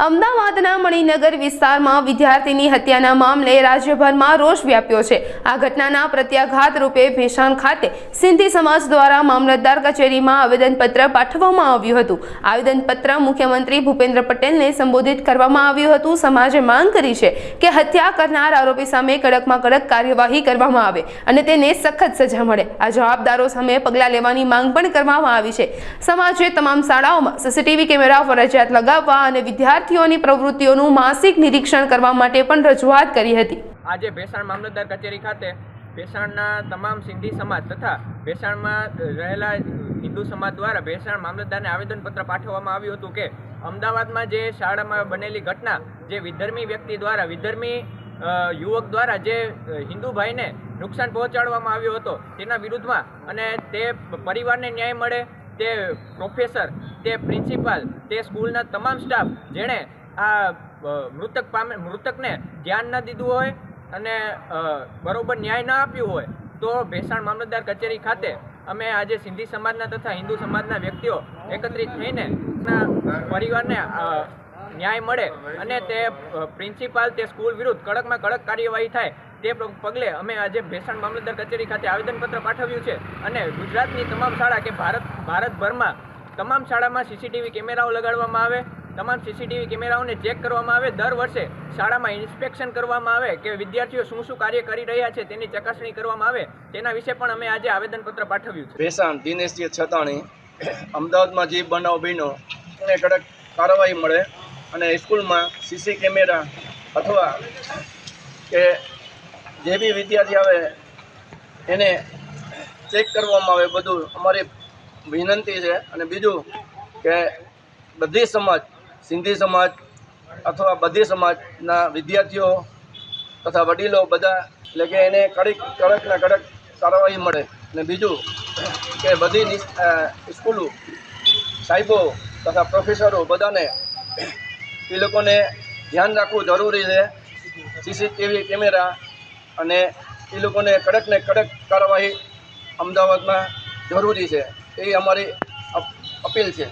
અમદાવાદના મણિનગર વિસ્તારમાં વિદ્યાર્થીની હત્યાના મામલે રાજ્યભરમાં રોષ વ્યાપ્યો છે। આ ઘટનાના પ્રત્યાઘાત રૂપે ભેસાણ ખાતે સિંધી સમાજ દ્વારા મામલતદાર કચેરીમાં આવેદનપત્ર પાઠવવામાં આવ્યું હતું। આવેદનપત્ર મુખ્યમંત્રી ભૂપેન્દ્ર પટેલને સંબોધિત કરવામાં આવ્યું હતું। સમાજે માંગ કરી છે કે હત્યા કરનાર આરોપી સામે કડકમાં કડક કાર્યવાહી કરવામાં આવે અને તેને સખત સજા મળે। આ જવાબદારો સામે પગલાં લેવાની માંગ પણ કરવામાં આવી છે। સમાજે તમામ શાળાઓમાં સીસીટીવી કેમેરા ફરજિયાત લગાવવા અને વિદ્યાર્થીઓની પ્રવૃત્તિઓનું માસિક નિરીક્ષણ કરવા માટે પણ રજૂઆત કરી હતી। આજે ભેસાણ મામલતદાર કચેરી ખાતે ભેસાણના તમામ સિંધી સમાજ તથા ભેસાણમાં રહેલા હિન્દુ સમાજ દ્વારા ભેસાણ મામલતદારને આવેદનપત્ર પાઠવવામાં આવ્યું હતું કે અમદાવાદમાં જે શાળામાં બનેલી ઘટના જે વિધર્મી વ્યક્તિ દ્વારા વિધર્મી યુવક દ્વારા જે હિન્દુ ભાઈને નુકસાન પહોંચાડવામાં આવ્યો હતો તેના વિરુદ્ધમાં અને તે પરિવારને ન્યાય મળે, તે પ્રોફેસર, તે પ્રિન્સિપાલ, તે સ્કૂલના તમામ સ્ટાફ જેણે આ મૃતકને ધ્યાન ન દીધું હોય અને બરોબર ન્યાય ન આપ્યું હોય તો ભેસાણ મામલતદાર કચેરી ખાતે અમે આજે સિંધી સમાજના તથા હિન્દુ સમાજના વ્યક્તિઓ એકત્રિત થઈને પરિવારને ન્યાય મળે અને તે પ્રિન્સિપાલ, તે સ્કૂલ વિરુદ્ધ કડકમાં કડક કાર્યવાહી થાય તે પગલે અમે આજે ભેસાણ મામલતદાર કચેરી ખાતે આવેદનપત્ર પાઠવ્યું છે અને ગુજરાતની તમામ શાળા કે ભારતભરમાં તમામ શાળામાં સીસીટીવી કેમેરાઓ લગાડવામાં આવે, તમામ સીસીટીવી કેમેરાઓને ચેક કરવામાં આવે, દર વર્ષે શાળામાં ઇન્સ્પેક્શન કરવામાં આવે કે વિદ્યાર્થીઓ શું શું કાર્ય કરી રહ્યા છે તેની ચકાસણી કરવામાં આવે, તેના વિશે પણ અમે આજે આવેદનપત્ર પાઠવ્યું છે। ભેસાણ દિનેશજી છતાણી અમદાવાદમાં જે બનાવ બન્યો એને કડક કાર્યવાહી મળે અને સ્કૂલમાં સીસી કેમેરા અથવા કે જે બી વિદ્યાર્થી આવે એને ચેક કરવામાં આવે, બધું અમારી વિનંતી છે। અને બીજું કે બધી સમાજ, સિંધી સમાજ અથવા બધી સમાજના વિદ્યાર્થીઓ તથા વડીલો બધા એટલે કે એને કડકના કડક કાર્યવાહી મળે। અને બીજું કે બધી સ્કૂલો, સાહેબો તથા પ્રોફેસરો બધાને એ લોકોને ધ્યાન રાખવું જરૂરી છે, સીસીટીવી કેમેરા અને એ લોકોને કડકને કડક કાર્યવાહી અમદાવાદમાં જરૂરી છે, એ અમારી અપીલ છે।